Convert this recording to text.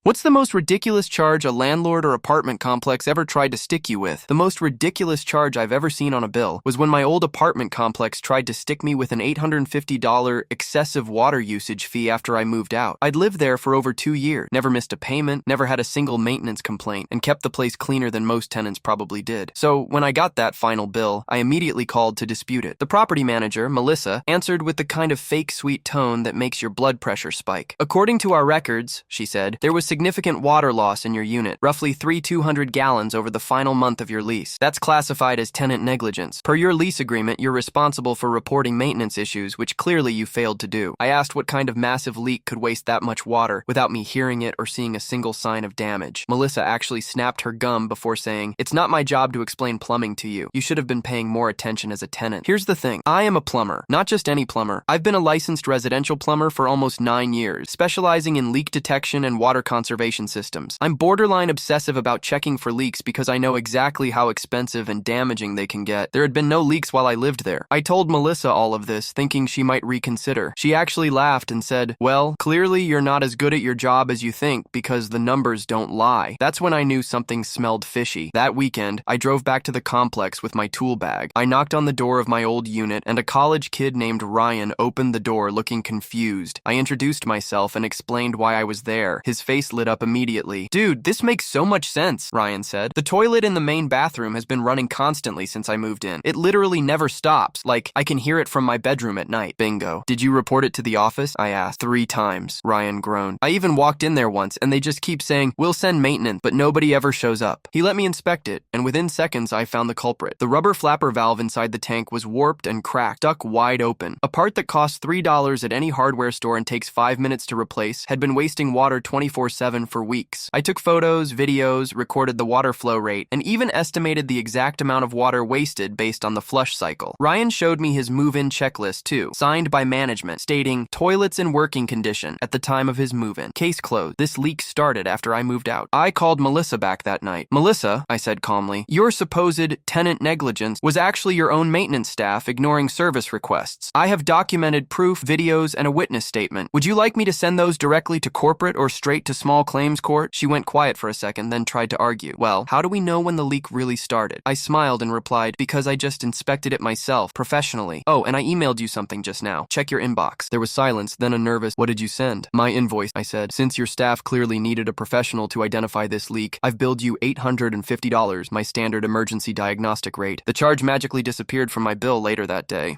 What's the most ridiculous charge a landlord or apartment complex ever tried to stick you with? The most ridiculous charge I've ever seen on a bill was when my old apartment complex tried to stick me with an $850 excessive water usage fee after I moved out. I'd lived there for over 2 years, never missed a payment, never had a single maintenance complaint, and kept the place cleaner than most tenants probably did. So when I got that final bill, I immediately called to dispute it. The property manager, Melissa, answered with the kind of fake sweet tone that makes your blood pressure spike. According to our records, she said, there was significant water loss in your unit, roughly 200 gallons over the final month of your lease. That's classified as tenant negligence. Per your lease agreement, you're responsible for reporting maintenance issues, which clearly you failed to do. I asked what kind of massive leak could waste that much water without me hearing it or seeing a single sign of damage. Melissa actually snapped her gum before saying, "It's not my job to explain plumbing to you. You should have been paying more attention as a tenant." Here's the thing. I am a plumber, not just any plumber. I've been a licensed residential plumber for almost 9 years, specializing in leak detection and water conservation systems. I'm borderline obsessive about checking for leaks because I know exactly how expensive and damaging they can get. There had been no leaks while I lived there. I told Melissa all of this, thinking she might reconsider. She actually laughed and said, "Well, clearly you're not as good at your job as you think because the numbers don't lie." That's when I knew something smelled fishy. That weekend, I drove back to the complex with my tool bag. I knocked on the door of my old unit, and a college kid named Ryan opened the door looking confused. I introduced myself and explained why I was there. His face lit up immediately. "Dude, this makes so much sense," Ryan said. "The toilet in the main bathroom has been running constantly since I moved in. It literally never stops. Like, I can hear it from my bedroom at night." Bingo. "Did you report it to the office?" I asked. 3 times, Ryan groaned. "I even walked in there once, and they just keep saying, 'We'll send maintenance,' but nobody ever shows up." He let me inspect it, and within seconds I found the culprit. The rubber flapper valve inside the tank was warped and cracked, stuck wide open. A part that costs $3 at any hardware store and takes 5 minutes to replace had been wasting water 24/7 for weeks. I took photos, videos, recorded the water flow rate, and even estimated the exact amount of water wasted based on the flush cycle. Ryan showed me his move-in checklist too, signed by management, stating toilets in working condition at the time of his move-in. Case closed. This leak started after I moved out. I called Melissa back that night. "Melissa," I said calmly, "your supposed tenant negligence was actually your own maintenance staff ignoring service requests. I have documented proof, videos, and a witness statement. Would you like me to send those directly to corporate or straight to small claims court?" She went quiet for a second, then tried to argue. "Well, how do we know when the leak really started?" I smiled and replied, "Because I just inspected it myself, professionally. Oh, and I emailed you something just now. Check your inbox." There was silence, then a nervous, "What did you send?" "My invoice," I said. "Since your staff clearly needed a professional to identify this leak, I've billed you $850, my standard emergency diagnostic rate." The charge magically disappeared from my bill later that day.